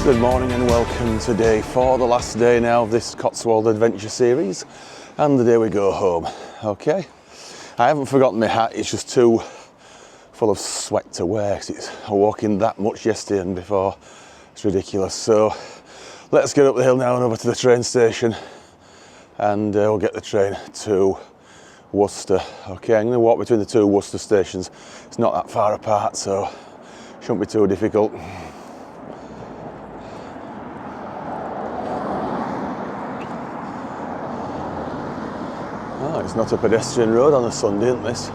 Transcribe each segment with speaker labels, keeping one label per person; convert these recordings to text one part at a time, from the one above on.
Speaker 1: Good morning and welcome to day 4, the last day now of this Cotswold Adventure series, and the day we go home. Okay, I haven't forgotten my hat, it's just too full of sweat to wear because I walked in that much yesterday and before. It's ridiculous. So let's get up the hill now and over to the train station, and we'll get the train to Worcester. Okay, I'm going to walk between the two Worcester stations. It's not that far apart, so shouldn't be too difficult. Oh, it's not a pedestrian road on a Sunday, isn't this?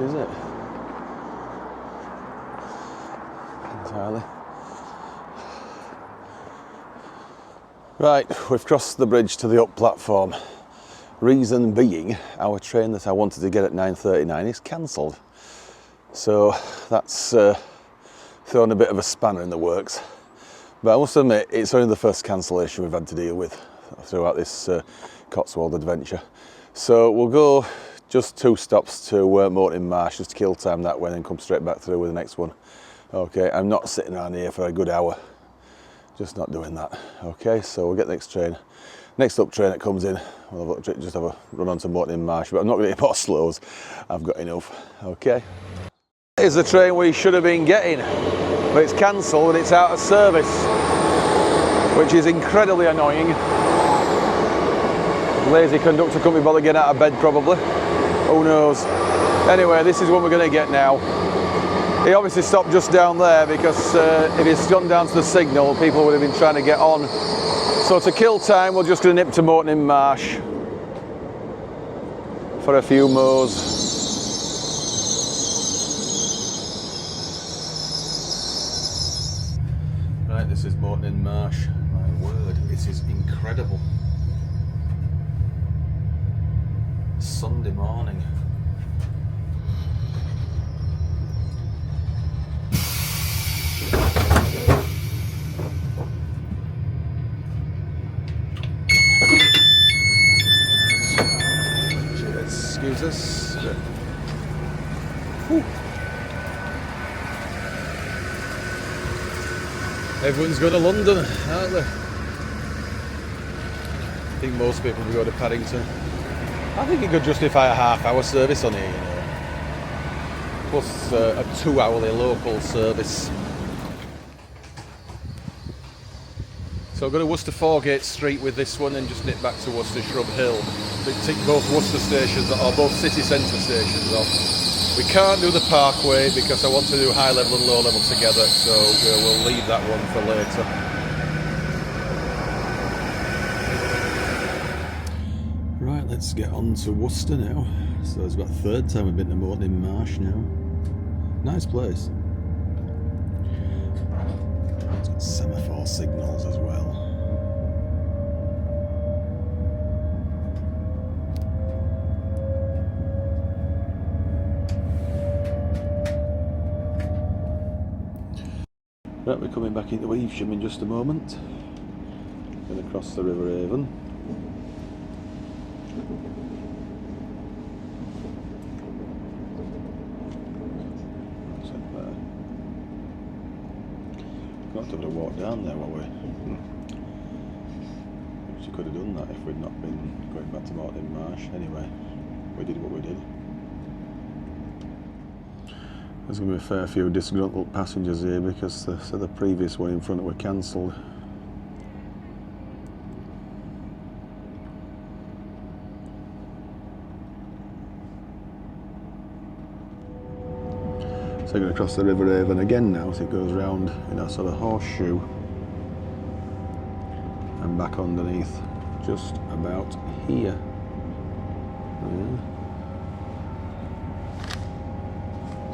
Speaker 1: Is it? Entirely. Right, we've crossed the bridge to the up platform. Reason being, our train that I wanted to get at 9:39 is cancelled. So that's thrown a bit of a spanner in the works. But I must admit, it's only the first cancellation we've had to deal with throughout this Cotswold adventure. So we'll go just 2 stops to Moreton Marsh, just to kill time that way, and then come straight back through with the next one. Okay, I'm not sitting around here for a good hour. Just not doing that. Okay, so we'll get the next train. Next up train that comes in, we'll just have a run on to Moreton Marsh, but I'm not going to get more slows. I've got enough. Okay. Here's the train we should have been getting, but it's cancelled and it's out of service, which is incredibly annoying. Lazy conductor couldn't be bothered getting out of bed probably. Who knows? Anyway, this is what we're going to get now. He obviously stopped just down there because if he's gone down to the signal, people would have been trying to get on. So to kill time, we're just going to nip to Moreton Marsh for a few mows. Right, this is Moreton Marsh. My word, it is incredible. Sunday morning. Excuse us. Whew. Everyone's going to London, aren't they? I think most people will go to Paddington. I think it could justify a half-hour service on here, you know, plus a 2-hourly local service. So I'll go to Worcester Foregate Street with this one and just nip back to Worcester Shrub Hill. They tick both Worcester stations, or both city centre stations off. We can't do the Parkway because I want to do high level and low level together, so we'll leave that one for later. Right, let's get on to Worcester now. So it's about the 3rd time we've been to Moreton Marsh now. Nice place. It's got semaphore signals as well. Right, we're coming back into Evesham in just a moment. Going to cross the River Avon. Got to have a walk down there, won't we? She could have done that if we'd not been going back to Moreton Marsh. Anyway, we did what we did. There's going to be a fair few disgruntled passengers here because the previous one in front were cancelled. So we're going to cross the River Avon again now, so it goes round in a sort of horseshoe and back underneath just about here. Yeah.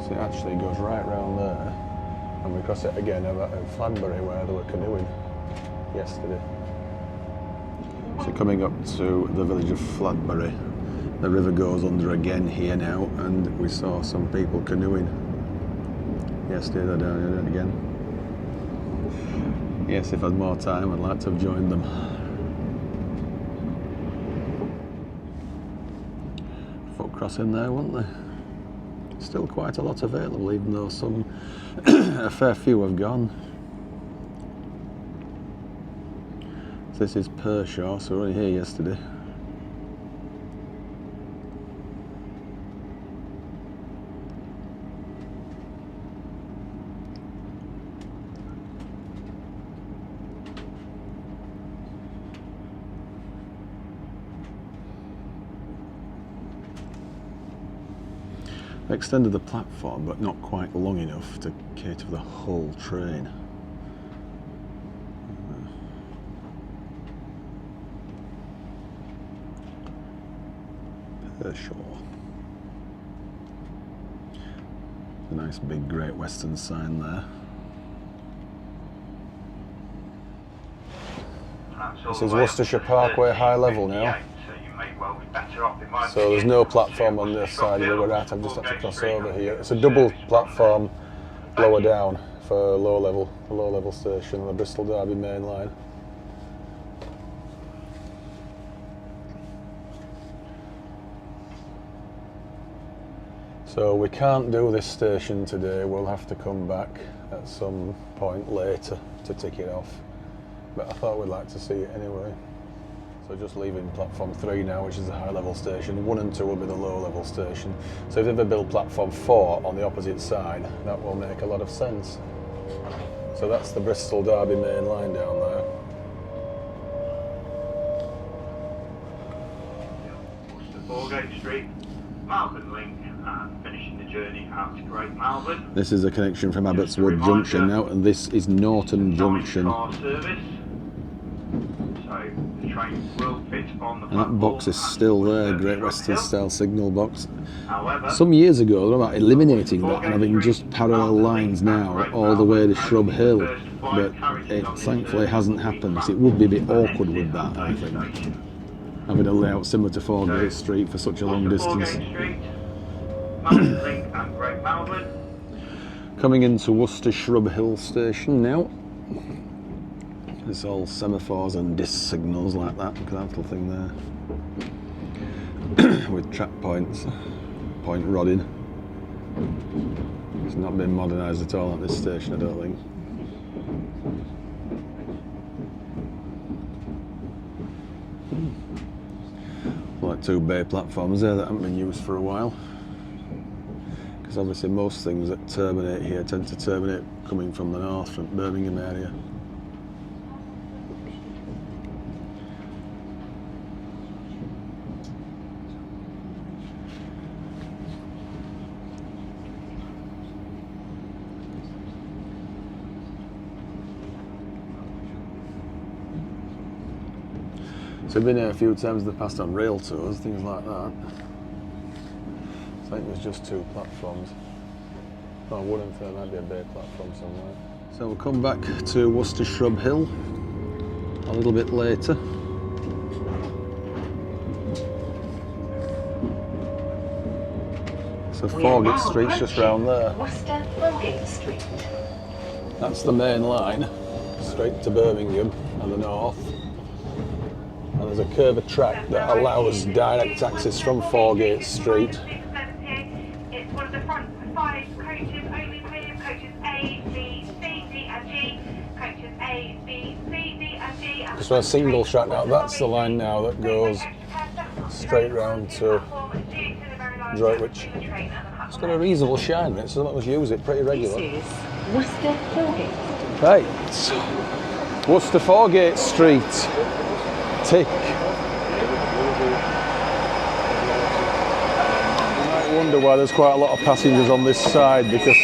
Speaker 1: So it actually goes right round there, and we cross it again about at Fladbury where they were canoeing yesterday. So coming up to the village of Fladbury, the river goes under again here now, and we saw some people canoeing. Yesterday they're down here again. Yes, if I had more time I'd like to have joined them. Foot crossing there, weren't there? Still quite a lot available, even though some, a fair few have gone. This is Pershore, so we were only here yesterday. They extended the platform, but not quite long enough to cater for the whole train. Pershore. A nice big Great Western sign there. This is Worcestershire Parkway high level now. So there's no platform on this side where we're at. I've just had to cross over here. It's a double platform lower down for low level station on the Bristol Derby main line. So we can't do this station today. We'll have to come back at some point later to tick it off. But I thought we'd like to see it anyway. So just leaving platform 3 now, which is the high level station. 1 and 2 will be the low level station. So if they ever build platform 4 on the opposite side, that will make a lot of sense. So that's the Bristol Derby main line down there.
Speaker 2: Worcester Street, Malvern Link, and finishing the journey out to Great Malvern.
Speaker 1: This is a connection from Abbotswood Junction now, and this is Norton Junction.
Speaker 2: Service. So the train will fit on the
Speaker 1: And that box is still there, Great Western style signal box.
Speaker 2: However,
Speaker 1: some years ago they were about eliminating that and having just parallel lines now all the way to Shrub Hill, but it thankfully hasn't happened. It would be a bit awkward with that, I think, having a layout similar to Foregate Street for such a long distance. Coming into Worcester Shrub Hill station now. It's all semaphores and disc signals like that. Look at that little thing there. With track points, point rodding. It's not been modernised at all at this station, I don't think. Like 2 bay platforms there that haven't been used for a while. Because obviously most things that terminate here tend to terminate coming from the north, from Birmingham area. So I've been here a few times in the past on rail tours, things like that. I think there's just 2 platforms. Oh, 1 and 3, there might be a bay platform somewhere. So we'll come back to Worcester Shrub Hill a little bit later. So Foregate Street's just round there.
Speaker 3: Worcester Foregate Street.
Speaker 1: That's the main line, straight to Birmingham and the north. And there's a curved track that allows direct access from Foregate Street.
Speaker 4: It's one of the front 5 coaches only, please. Coaches A, B, C, D and G. Coaches A, B, C, D and G.
Speaker 1: Because we're a single track now, that's the line now that goes straight round to Droitwich. It's got a reasonable shine in it, so let us use it pretty regular.
Speaker 3: This is Worcester Foregate.
Speaker 1: Right, Worcester Foregate Street. Tick. You might wonder why there's quite a lot of passengers on this side, because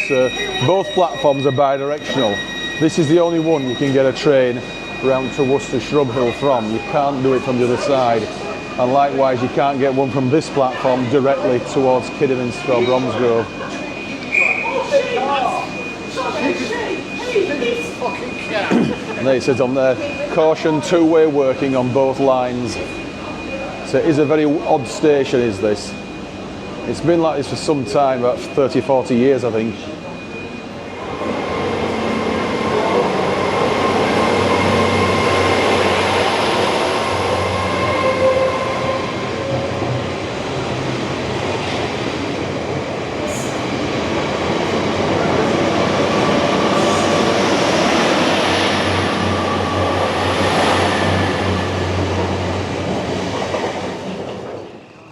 Speaker 1: both platforms are bi-directional. This is the only one you can get a train round to Worcester Shrub Hill from. You can't do it from the other side. And likewise, you can't get one from this platform directly towards Kidderminster or Bromsgrove. And there it says on there, caution, 2-way working on both lines. So it is a very odd station, is this. It's been like this for some time, about 30, 40 years I think.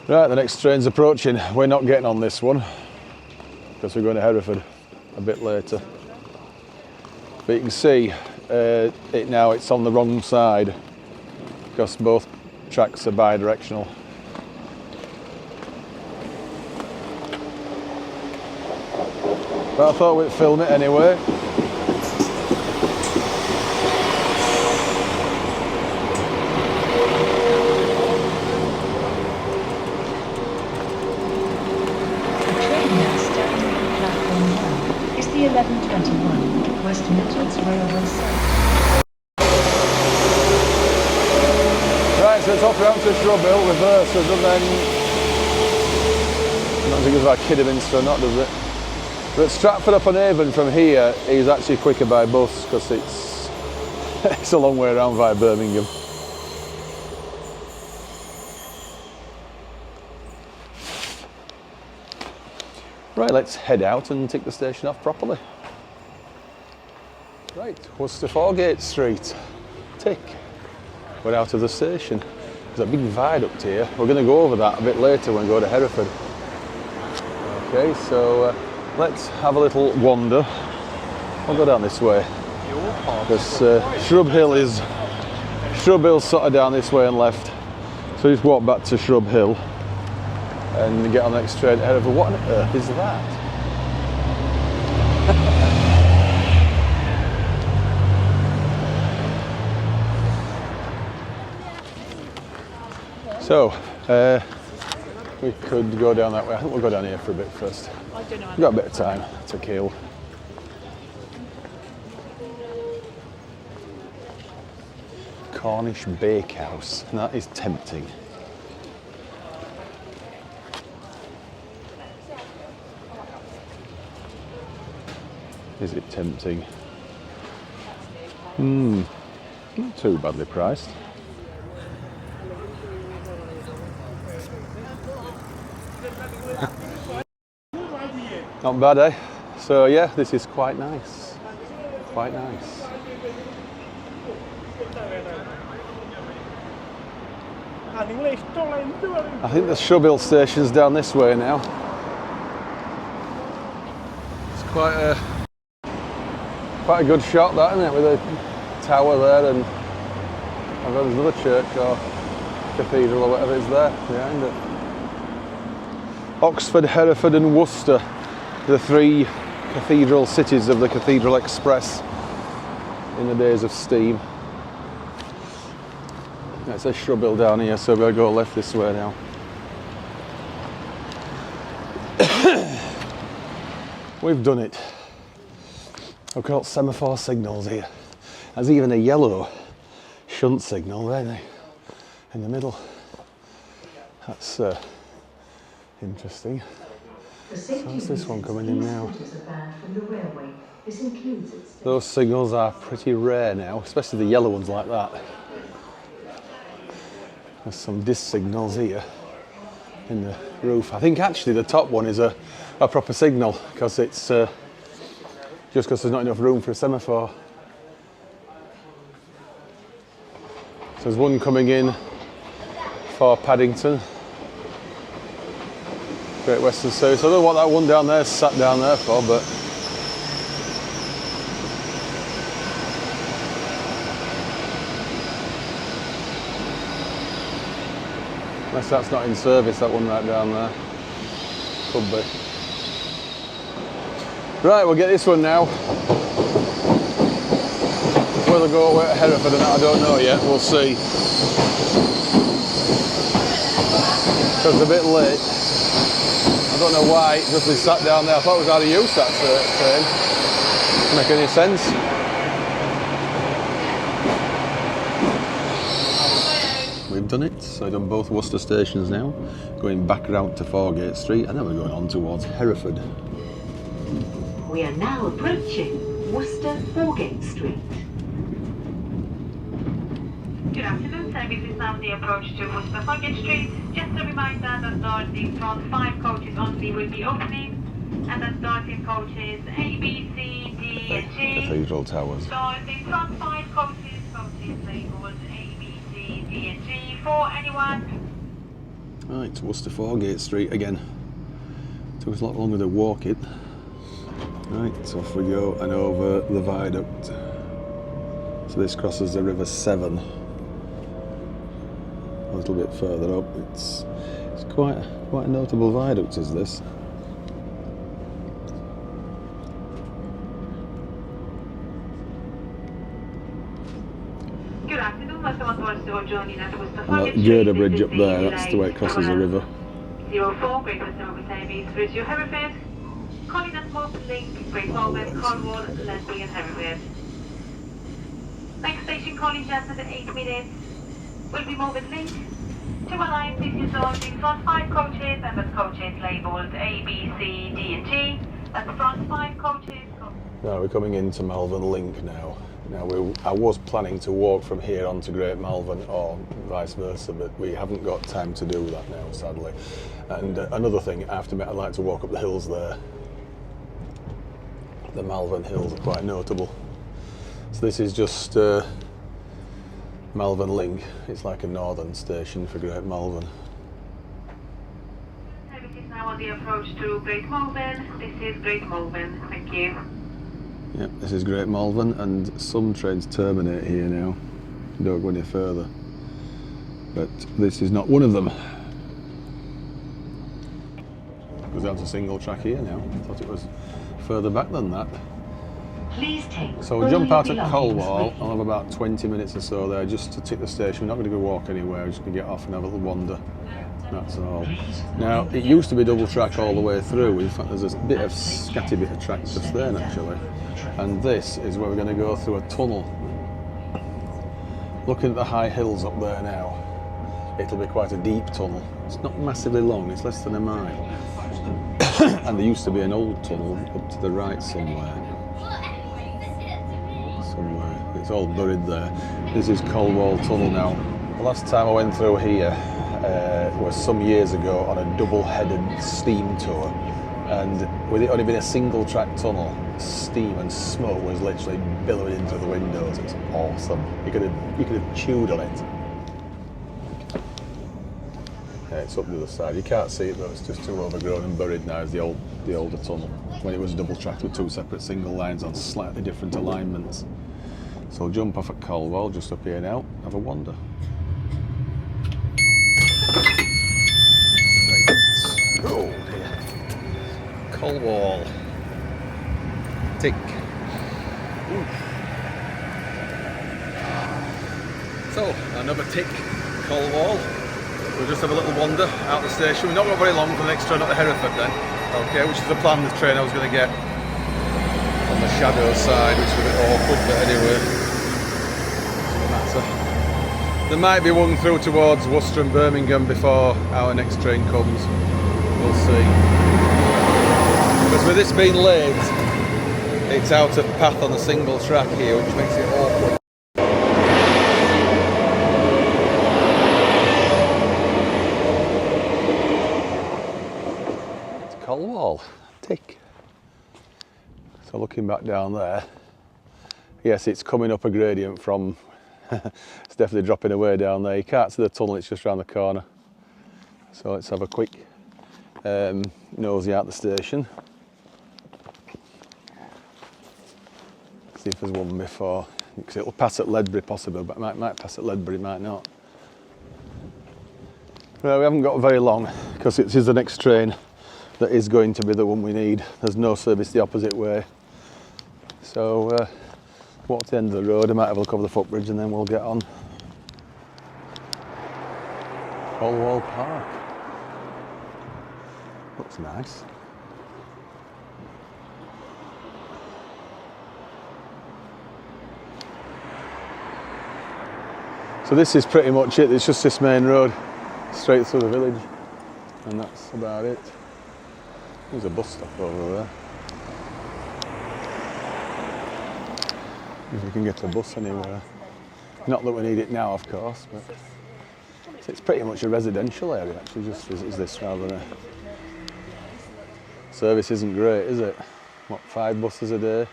Speaker 1: Right, the next train's approaching. We're not getting on this one because we're going to Hereford a bit later. But you can see it now, it's on the wrong side because both tracks are bi-directional. But I thought we'd film it anyway.
Speaker 3: Is the 1121 West Midlands Railway Service.
Speaker 1: Right, so it's off round to Shrub Hill, reverses, and then I don't think it's like Kidderminster or not, does it? But Stratford-upon-Avon from here is actually quicker by bus because it's a long way around via Birmingham. Right, let's head out and tick the station off properly. Right, Worcester Foregate Street. Tick. We're out of the station. There's a big viaduct here. We're going to go over that a bit later when we go to Hereford. Okay, so let's have a little wander. I'll go down this way. Because Shrub Hill's sort of down this way and left. So just walk back to Shrub Hill and get on the next train to Hereford. What on earth is that? So, we could go down that way. I think we'll go down here for a bit first. We've got a bit of time to kill. Cornish Bakehouse. That is tempting. Is it tempting? Not too badly priced. Not bad, eh? So yeah, this is quite nice. Quite nice. I think the Shrub Hill station's down this way now. It's quite a good shot, that, isn't it? With a tower there, and I've got another church or cathedral or whatever is there behind it. Oxford, Hereford and Worcester, the three cathedral cities of the Cathedral Express in the days of steam. It says Shrub Hill down here, so we'll go left this way now. We've done it. I've got semaphore signals here. There's even a yellow shunt signal there in the middle. That's interesting. So what's this one coming in now? Those signals are pretty rare now, especially the yellow ones like that. There's some disc signals here in the roof. I think actually the top one is a proper signal because it's just because there's not enough room for a semaphore. So there's one coming in for Paddington, Great Western Service. I don't know what that one down there sat down there for, but unless that's not in service, that one right down there. Could be. Right, we'll get this one now. Whether go away to Hereford or not, I don't know yet. We'll see. So it's a bit late. I don't know why it just sat down there. I thought it was out of use, that train. Doesn't make any sense. We've done it, so I've done both Worcester stations now, going back around to Foregate Street, and then we're going on towards Hereford.
Speaker 3: We are now approaching Worcester Foregate Street.
Speaker 4: Good afternoon, service is now the approach to Worcester Foregate Street. Just a reminder that doors in front 5 coaches only will be opening, and that doors in coaches A, B, C, D and G.
Speaker 1: Cathedral Towers.
Speaker 4: Doors in front 5 coaches labelled A, B, C, D and G for anyone.
Speaker 1: Right, Worcester Foregate Street again. Took us a lot longer to walk it. Right, off we go and over the viaduct. So this crosses the River Severn. A little bit further up. It's quite a notable viaduct, is this?
Speaker 4: Good afternoon, welcome on board joining at Worcester
Speaker 1: And
Speaker 4: Foregate
Speaker 1: that
Speaker 4: Street.
Speaker 1: girder bridge up there, that's the way it crosses the river.
Speaker 4: 04, Great Western Overtime is Worcester and Hereford. Calling at Malvern Link, Great Malvern, Colwall, Leslie and Hereford. Next station calling just at 8 minutes will be Malvern Link. To align, please use all the front 5 coaches and the coaches labelled A, B, C, D and G. That's the front 5 coaches.
Speaker 1: Now we're coming into Malvern Link now. I was planning to walk from here on to Great Malvern or vice versa, but we haven't got time to do that now, sadly. And another thing, I have to admit, I like to walk up the hills there. The Malvern Hills are quite notable. So this is just Malvern Link. It's like a northern station for Great Malvern.
Speaker 4: Service is now on the approach to Great Malvern. This is Great Malvern. Thank you.
Speaker 1: Yep, this is Great Malvern, and some trains terminate here now. Don't go any further. But this is not one of them. Goes down to single track here now. I thought it was further back than that.
Speaker 3: Please take
Speaker 1: So we'll jump out at Colwall. I'll have about 20 minutes or so there just to tick the station. We're not going to go walk anywhere, we're just going to get off and have a little wander. That's all. Now, it used to be double track all the way through. In fact, there's a bit of scatty bit of track just there actually. And this is where we're going to go through a tunnel. Looking at the high hills up there now, it'll be quite a deep tunnel. It's not massively long, it's less than a mile. And there used to be an old tunnel up to the right somewhere. It's all buried there. This is Colwall Tunnel now. The last time I went through here was some years ago on a double-headed steam tour, and with it only being a single track tunnel, steam and smoke was literally billowing into the windows. It's awesome. You could have chewed on it. Yeah, it's up the other side. You can't see it though, it's just too overgrown and buried now as the older tunnel, when it was double tracked with 2 separate single lines on slightly different alignments. So I'll jump off at Colwall, just up here now, have a wander. Right. Oh dear. Colwall. Tick. Ooh. So, another tick, Colwall. We'll just have a little wander out the station. We've not got very long for the next train up to Hereford then. Okay, which is the plan, the train I was going to get on the shadow side, which is a bit awkward, but anyway. There might be one through towards Worcester and Birmingham before our next train comes. We'll see. Because with this being late, it's out of path on the single track here, which makes it awkward. It's Colwall. Tick. So looking back down there, yes, it's coming up a gradient from it's definitely dropping away down there. You can't see the tunnel, it's just round the corner. So let's have a quick nosy out the station. See if there's one before. Because it'll pass at Ledbury possibly, but it might pass at Ledbury, it might not. Well, we haven't got very long because it is the next train that is going to be the one we need. There's no service the opposite way. So walk to the end of the road, I might have a look over the footbridge and then we'll get on. Colwall Park. Looks nice. So this is pretty much it, it's just this main road straight through the village and that's about it. There's a bus stop over there. If we can get a bus anywhere. Not that we need it now, of course, but it's pretty much a residential area actually, just as this rather than a... Service isn't great, is it? What, 5 buses a day?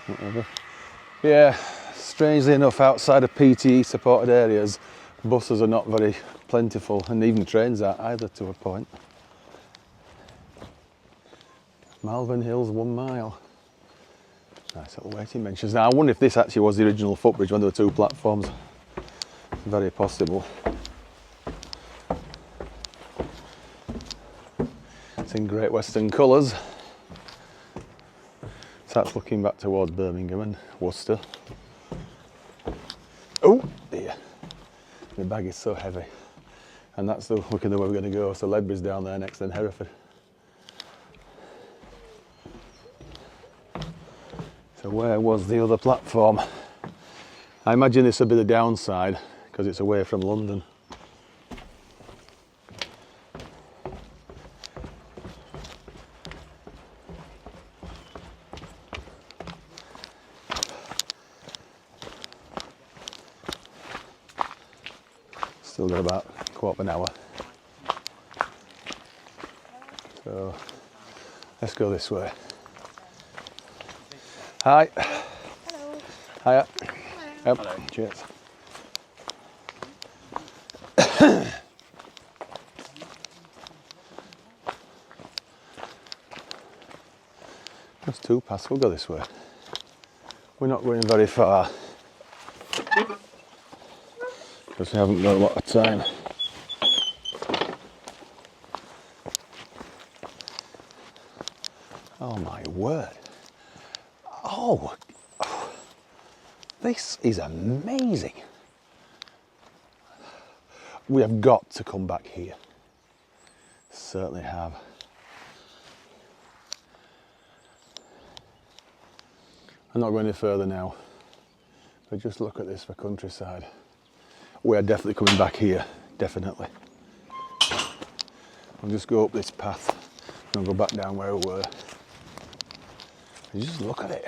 Speaker 1: Whatever. Yeah, strangely enough, outside of PTE supported areas, Buses are not very plentiful, and even trains aren't either, to a point. Malvern Hills, 1 mile. Nice little waiting benches. Now I wonder if this actually was the original footbridge when there were 2 platforms. Very possible. It's in Great Western colours. So that's looking back towards Birmingham and Worcester. Oh dear, the bag is so heavy. And that's looking the way we're going to go. So Ledbury's down there next, then Hereford. So where was the other platform? I imagine this would be the downside because it's away from London. Still got about a quarter of an hour. So let's go this way. Hi.
Speaker 5: Hello.
Speaker 1: Hiya.
Speaker 5: Hello.
Speaker 1: Hello. Cheers. Just 2 past, we'll go this way. We're not going very far because we haven't got a lot of time. Oh my word. Oh, this is amazing. We have got to come back here. Certainly have. I'm not going any further now, but just look at this for countryside. We are definitely coming back here, definitely. I'll just go up this path and I'll go back down where we were. And just look at it.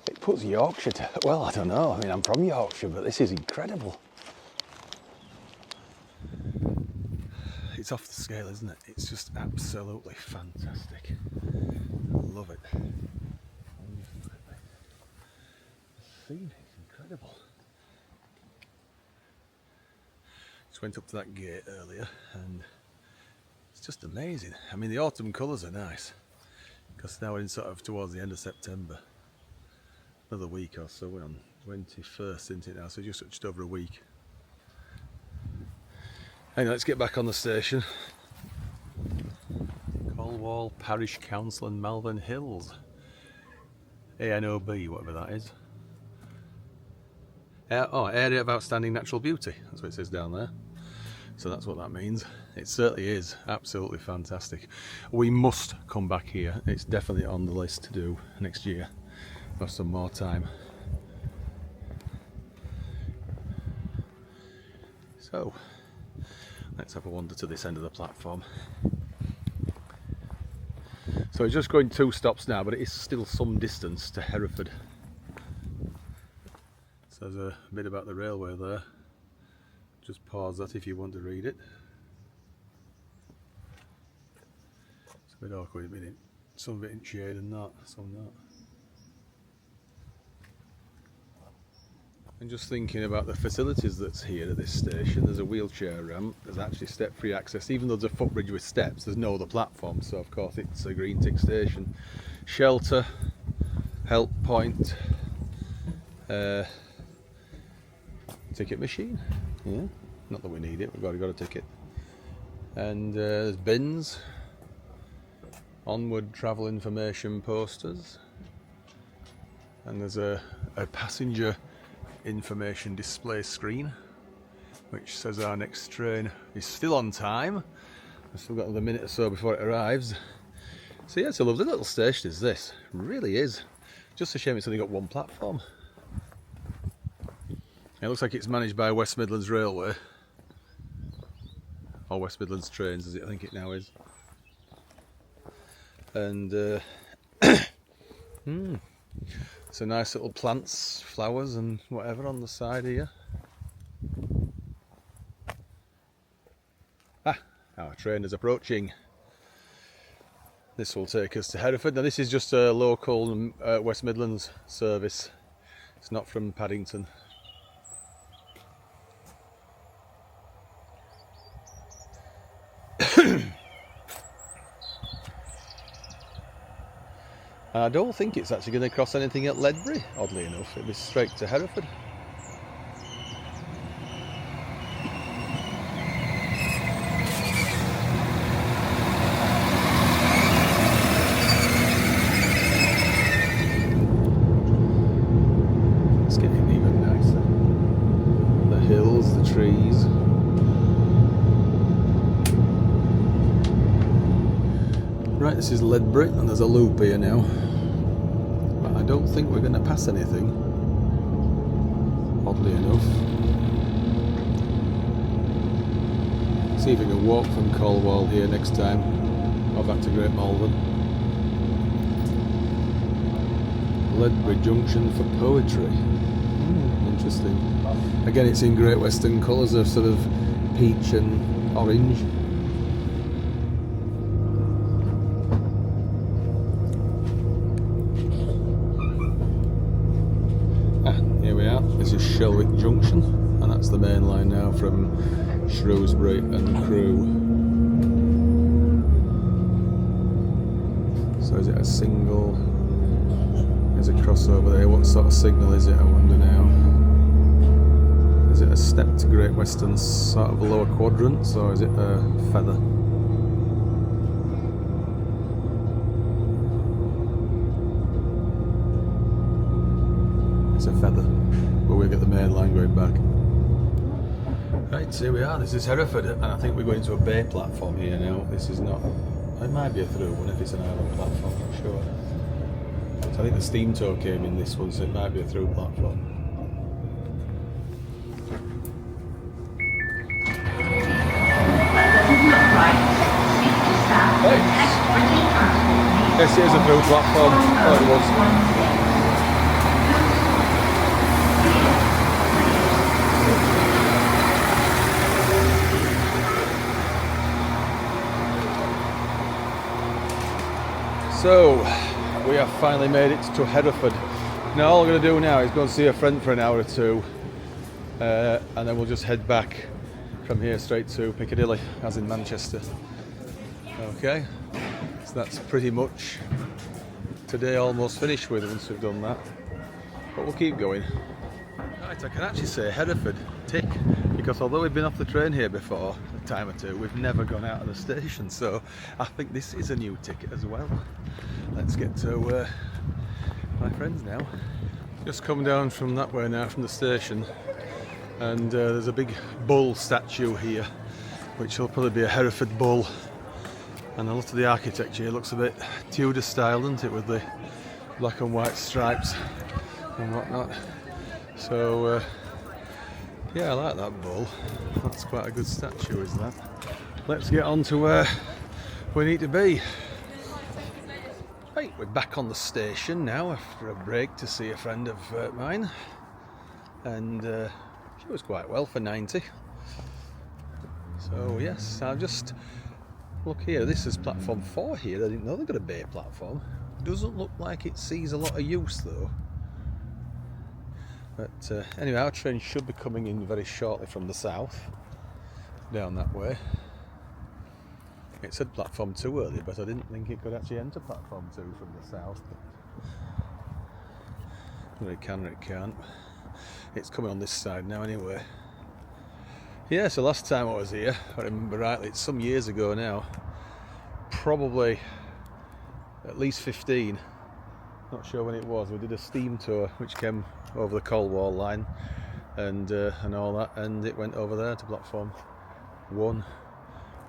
Speaker 1: It puts Yorkshire to, well, I don't know. I mean, I'm from Yorkshire, but this is incredible. It's off the scale, isn't it? It's just absolutely fantastic. I love it. The scene is incredible. Just went up to that gate earlier and it's just amazing. I mean, the autumn colours are nice because now we're in sort of towards the end of September. Another week or so. We're on 21st, isn't it now? So just over a week. Anyway, let's get back on the station. Colwall Parish Council and Malvern Hills. ANOB, whatever that is. Area of Outstanding Natural Beauty. That's what it says down there. So that's what that means. It certainly is absolutely fantastic. We must come back here. It's definitely on the list to do next year. For some more time. So let's have a wander to this end of the platform. So we're just going 2 stops now, but it is still some distance to Hereford. So there's a bit about the railway there. Just pause that if you want to read it. It's a bit awkward, isn't it? Some of it in shade and not, some not. And just thinking about the facilities that's here at this station, there's a wheelchair ramp, there's actually step-free access. Even though there's a footbridge with steps, there's no other platform, so of course it's a green tick station. Shelter, help point, ticket machine, yeah, not that we need it, we've already got a ticket. And there's bins, onward travel information posters, and there's a passenger information display screen which says our next train is still on time. We've still got another minute or so before it arrives. So yeah, it's a lovely little station is this, it really is. Just a shame it's only got 1 platform. It looks like it's managed by West Midlands Railway, or West Midlands Trains as I think it now is. And so nice little plants, flowers and whatever on the side here. Our train is approaching. This will take us to Hereford. Now this is just a local West Midlands service. It's not from Paddington. I don't think it's actually going to cross anything at Ledbury, oddly enough. It'll be straight to Hereford. It's getting even nicer. The hills, the trees. Right, this is Ledbury, and there's a loop here now. But I don't think we're going to pass anything, oddly enough. See if we can walk from Colwall here next time, or back to Great Malvern. Ledbury Junction for poetry. Interesting. Again, it's in Great Western colours of sort of peach and orange. This is Shelwick Junction, and that's the main line now from Shrewsbury and Crewe. So is it a single? There's a crossover there. What sort of signal is it, I wonder now? Is it a step to Great Western sort of lower quadrants, or is it a feather? It's a feather. But we'll get the main line going back. Right, here we are. This is Hereford, and I think we're going to a bay platform here now. This is not. It might be a through one if it's an island platform, I'm not sure. So I think the steam tow came in this one, so it might be a through platform. Yes, here's a through platform. Oh, it was. So, we have finally made it to Hereford. Now all I'm going to do now is go and see a friend for an hour or two, and then we'll just head back from here straight to Piccadilly, as in Manchester. Okay, so that's pretty much today almost finished with once we've done that, but we'll keep going. Right, I can actually say Hereford, tick, because although we've been off the train here before a time or two, we've never gone out of the station, so I think this is a new ticket as well. Let's get to my friends now. Just come down from that way now, from the station, and there's a big bull statue here, which will probably be a Hereford bull. And a lot of the architecture here looks a bit Tudor style, doesn't it, with the black and white stripes and whatnot. So yeah, I like that bull. That's quite a good statue, is that? Let's get on to where we need to be. Right, we're back on the station now after a break to see a friend of mine, and she was quite well for 90. So yes, I'll just look here. This is platform 4 here. I didn't know they've got a bay platform. Doesn't look like it sees a lot of use though. But anyway, our train should be coming in very shortly from the south, down that way. It said platform 2 earlier, but I didn't think it could actually enter platform 2 from the south. Whether it can or it can't. It's coming on this side now anyway. Yeah, so last time I was here, if I remember rightly, it's some years ago now, probably at least 15, not sure when it was. We did a steam tour which came over the Colwall line and all that, and it went over there to platform 1.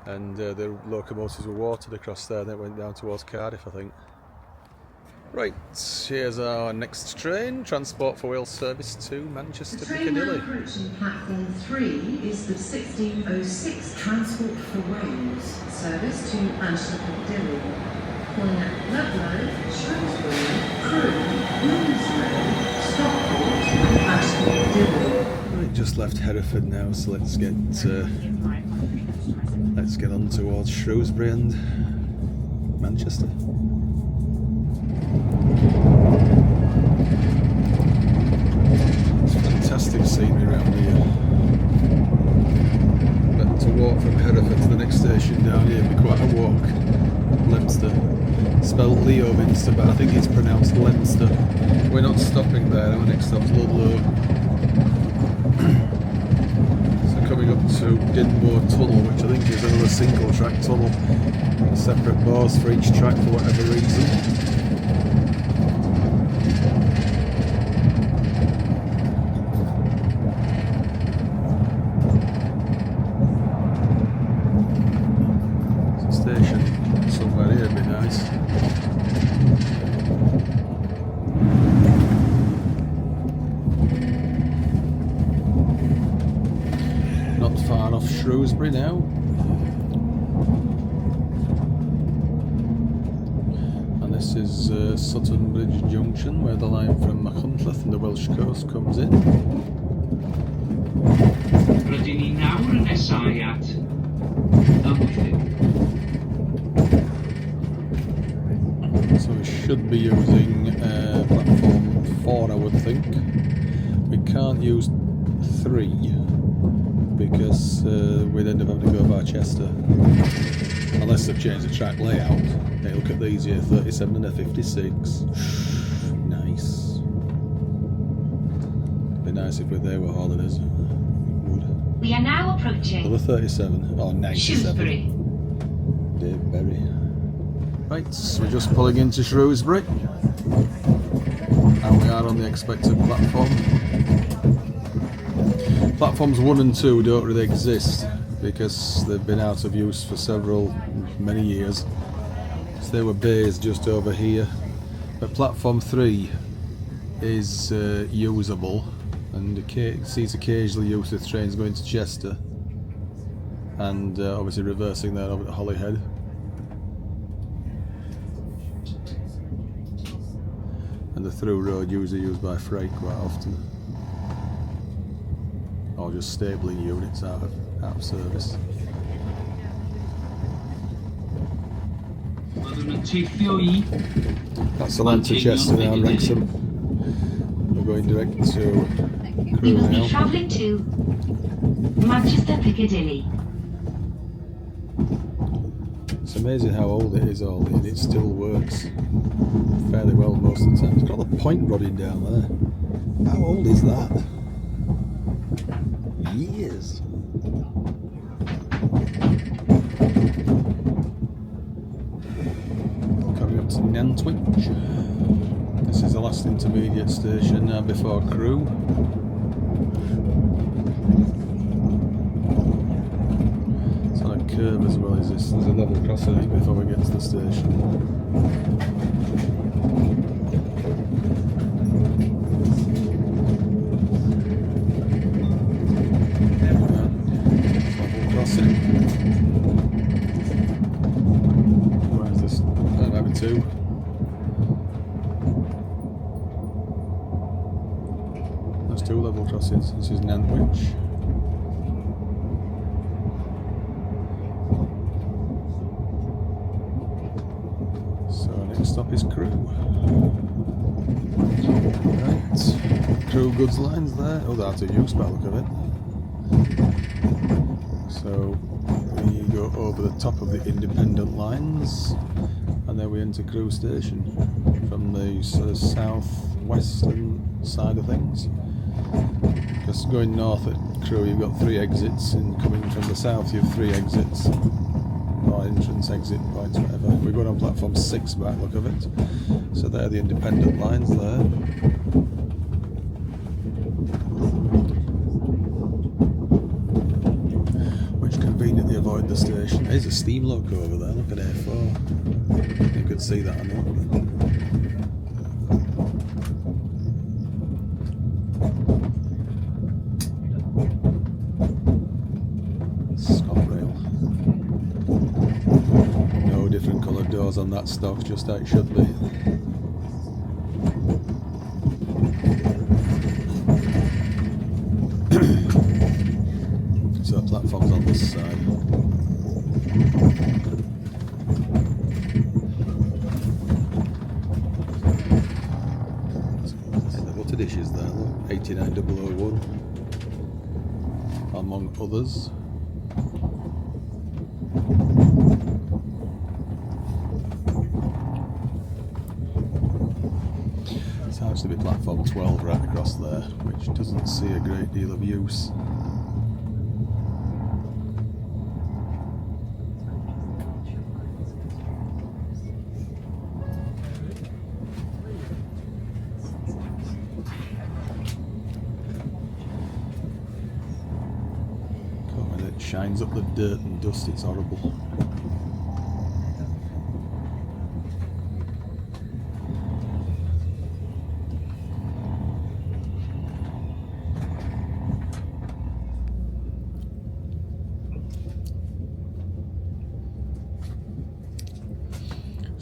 Speaker 1: And the locomotives were watered across there, and it went down towards Cardiff, I think. Right, here's our next train, Transport for Wales service to Manchester Piccadilly.
Speaker 3: The train now approaching platform 3 is the 1606 Transport for Wales service to Manchester Piccadilly. Calling at Ludlow, Shrewsbury, Crewe, Bloomsbury, Stockport and Manchester Piccadilly.
Speaker 1: Right, just left Hereford now, so let's get on towards Shrewsbury and Manchester. It's fantastic scenery around here. But to walk from Hereford to the next station down here would be quite a walk. Leicester, spelled video of Insta, but I think it's pronounced Leinster. We're not stopping there, our next stop's Ludlow. So coming up to Dinmore Tunnel, which I think is another single track tunnel. Separate bars for each track for whatever reason. Station somewhere here would be nice. Not far off Shrewsbury now. And this is Sutton Bridge Junction, where the line from Machynlleth and the Welsh coast comes in.
Speaker 6: Rydyn ni nawr yn nesau at Ymwthyn.
Speaker 1: So we should be using platform 4, I would think. We can't use 3 because we'd end up having to go by Chester. Unless they've changed the track layout. Hey, look at these here, 37 and a 56. Nice. It'd be nice if we're there with holidays.
Speaker 7: We are now approaching
Speaker 1: Another 37, or 97.
Speaker 7: Shrewsbury.
Speaker 1: Dave Berry. Right, so we're just pulling into Shrewsbury. And we are on the expected platform. Platforms 1 and 2 don't really exist because they've been out of use for many years. So they were bays just over here. But platform 3 is usable and sees occasional use with trains going to Chester and obviously reversing there over to Holyhead. And the through road usually used by freight quite often, or just stabling units out of service. That's the line to Chester now, Wrexham. We're going direct to
Speaker 7: We
Speaker 1: Crewe
Speaker 7: will be
Speaker 1: now.
Speaker 7: travelling to Manchester Piccadilly.
Speaker 1: It's amazing how old it is all, and it still works fairly well most of the time. It's got the point rodding down there. How old is that? Years. Coming up to Nantwich. This is the last intermediate station now before Crewe. It's on a curve as well as this. There's a level crossing before we get to the station. Where's this? Maybe 2. There's 2 level crossings. This is Nantwich. So next stop is Crewe. Right, Crewe goods lines there. Oh, they're out of use by the look of it. So we go over the top of the independent lines and then we enter Crewe station from the sort of south-western side of things. Because going north at Crewe you've got 3 exits, and coming from the south you have 3 exits, or entrance exit points, whatever. We're going on platform 6 by the look of it. So they're the independent lines there. Conveniently avoid the station. There's a steam loco over there, look at A4. You could see that on the ScotRail. No different coloured doors on that stock, just how it should be. So the platform's on this side. And the butter dishes there, look, 89001, among others. to be platform 12 right across there, which doesn't see a great deal of use. God, when it shines up the dirt and dust, it's horrible.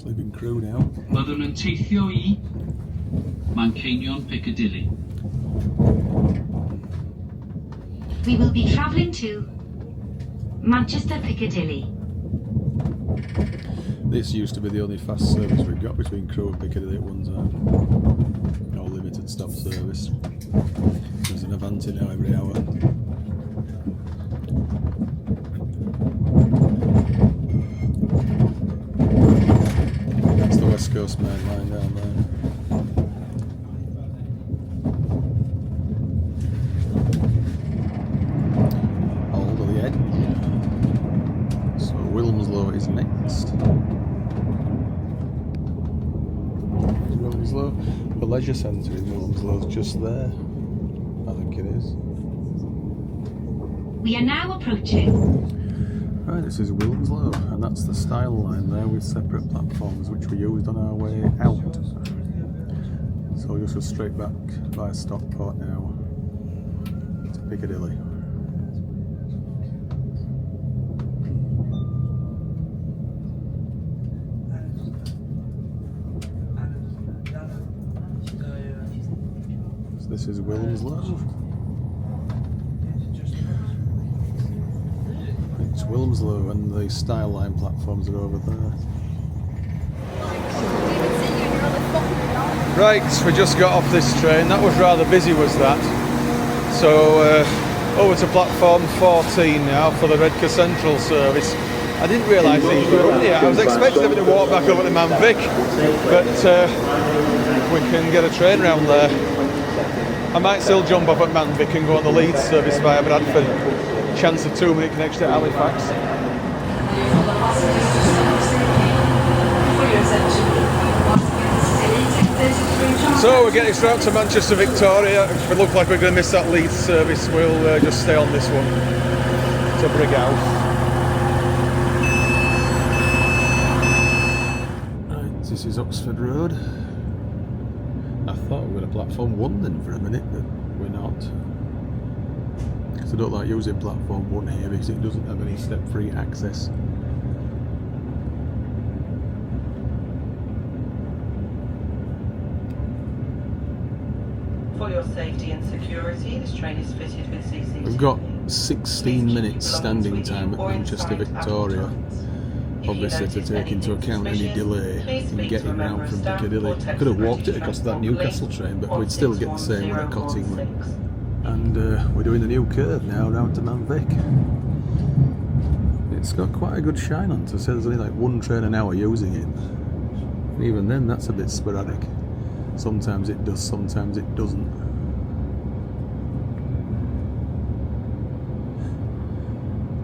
Speaker 1: Leaving crew now.
Speaker 6: Byddwn yn teithio I Manceinion Piccadilly.
Speaker 7: We will be travelling to Manchester Piccadilly.
Speaker 1: This used to be the only fast service we got between Crewe and Piccadilly at one time. No limited stop service. There's an Avanti now every hour. That's the West Coast main line down there. Hold of the edge. So Wilmslow is next. Wilmslow. The leisure centre in Wilmslow is just there. I think it is.
Speaker 7: We are now approaching.
Speaker 1: Right, this is Wilmslow, and that's the Style line there with separate platforms which we used on our way out. So we'll just go straight back via Stockport now to Piccadilly. So this is Wilmslow. It's Wilmslow and the Style line platforms are over there. Right, we just got off this train. That was rather busy, was that? So over to platform 14 now for the Redcar Central service. I didn't realise these were running yet. I was expecting them to walk back over to Manvic, but we can get a train around there. I might still jump up at Manvic and go on the Leeds service via Bradford. Chance of 2-minute connection to Halifax. So we're getting straight to Manchester Victoria. If we look like we're going to miss that Leeds service, we'll just stay on this one to Brighouse. Right, this is Oxford Road. I thought we were at platform 1 then for a minute, but we're not. I don't like using platform 1 here because it doesn't have any step-free access.
Speaker 8: For your safety and security, this train is fitted with CCTV.
Speaker 1: We've got 16 minutes standing time at Manchester Victoria, obviously to take into account any delay in getting round from Piccadilly. Could have walked it across that Newcastle train, but we'd still get the same one at Cottingley. And we're doing the new curve now round to Manvic. It's got quite a good shine on to say there's only like 1 train an hour using it. And even then, that's a bit sporadic. Sometimes it does, sometimes it doesn't.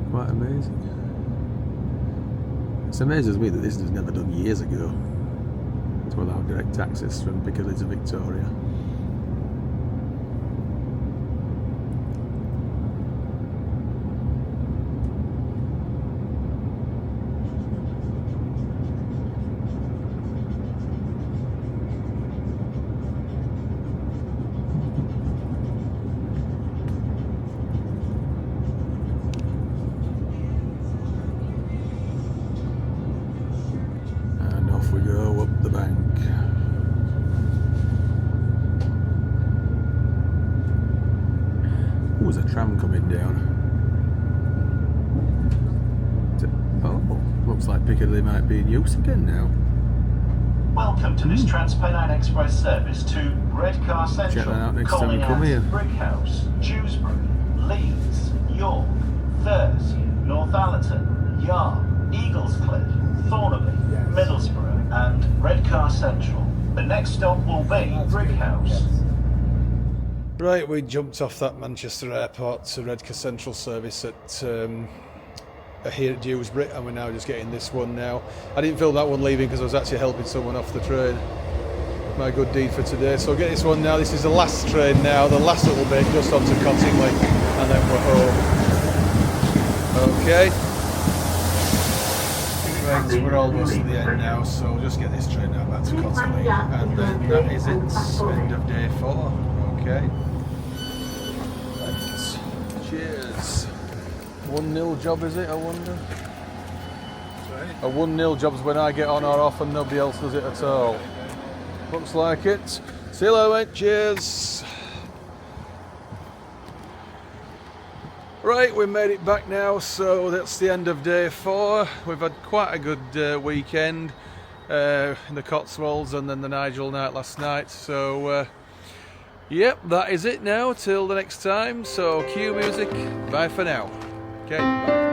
Speaker 1: Quite amazing. It amazes me that this was never done years ago to allow direct access from Piccadilly to Victoria. We go up the bank. Oh, there's a tram coming down. Oh, looks like Piccadilly might be in use again now.
Speaker 9: Welcome to this Transpennine Express service to Redcar Central.
Speaker 1: Check that out next time we come here.
Speaker 9: Brighouse, Dewsbury, Leeds, York, Thurst, Northallerton, Yarm, Eaglescliff, Thornaby, Middlesbrough and Redcar Central. The next stop will be Brighouse.
Speaker 1: Right, we jumped off that Manchester airport to Redcar Central service at here at Dewsbury, and we're now just getting this one now. I didn't film that one leaving because I was actually helping someone off the train. My good deed for today. So I'll get this one now. This is the last train now, the last little bit just onto Cottingley, and then we're home. Okay. Right, we're almost at the end now, so we'll just get this train now back to Cottingley, and then that is it. End of day 4. Okay. Right. Cheers. 1-0 job, is it, I wonder? Sorry? A 1-0 job's when I get on or off and nobody else does it at all. Looks like it. See you later, mate. Cheers. Right, we made it back now, so that's the end of day 4. We've had quite a good weekend in the Cotswolds, and then the Nigel night last night. So, yep, that is it now. Till the next time. So, cue music. Bye for now. Okay, bye.